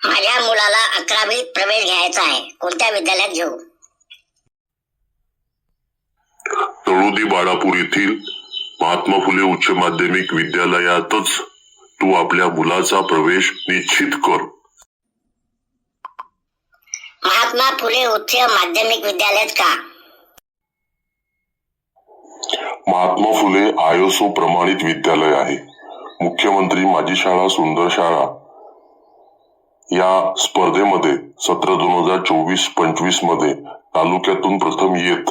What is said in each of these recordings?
माझ्या मुलाला 11वीत प्रवेश घ्यायचा आहे, कोणत्या विद्यालयात घेऊ? तळोदी बाळापूर येथील महात्मा फुले उच्च माध्यमिक विद्यालयातच तू आपल्या मुलाचा प्रवेश निश्चित कर. महात्मा फुले उच्च माध्यमिक विद्यालयात का? महात्मा फुले ISO प्रमाणित विद्यालय आहे. मुख्यमंत्री माझी शाळा सुंदर शाळा या स्पर्धेमध्ये सत्र 2024-25 मध्ये तालुक्यातून प्रथम येत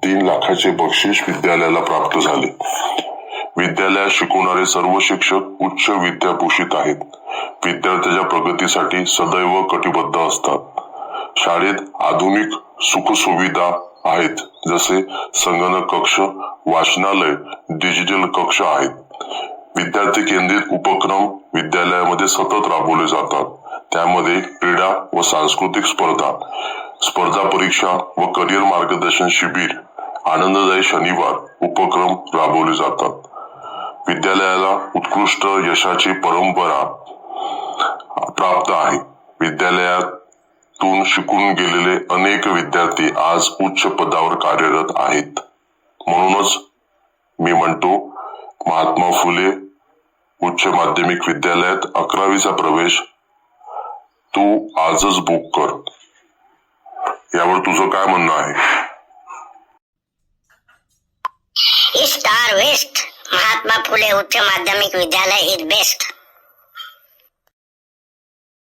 3 लाखाचे बक्षीस विद्यालयाला प्राप्त झाले. विद्यालयात शिकवणारे सर्व शिक्षक उच्च विद्याभूषित आहेत. विद्यार्थ्याच्या प्रगतीसाठी सदैव कटिबद्ध असतात. शाळेत आधुनिक सुखसुविधा आहेत, जसे संगणक कक्ष, वाचनालय, डिजिटल कक्ष आहेत. विद्यार्थी केंद्रित उपक्रम विद्यालयामध्ये सतत राबवले जातात. त्यामध्ये क्रीडा व सांस्कृतिक स्पर्धा परीक्षा व करिअर मार्गदर्शन शिबिर, आनंददायी शनिवार उपक्रम राबवले जातात. विद्यालयाला उत्कृष्ट यशाची परंपरा प्राप्त आहे. विद्यालयातून शिकून गेलेले अनेक विद्यार्थी आज उच्च पदावर कार्यरत आहेत. म्हणूनच मी म्हणतो, महात्मा फुले उच्च माध्यमिक विद्यालयात 11वीचा प्रवेश तू आजच बुक कर. यावर तुझं काय म्हणणं आहे? स्टार वेस्ट महात्मा फुले उच्च माध्यमिक विद्यालय इज बेस्ट.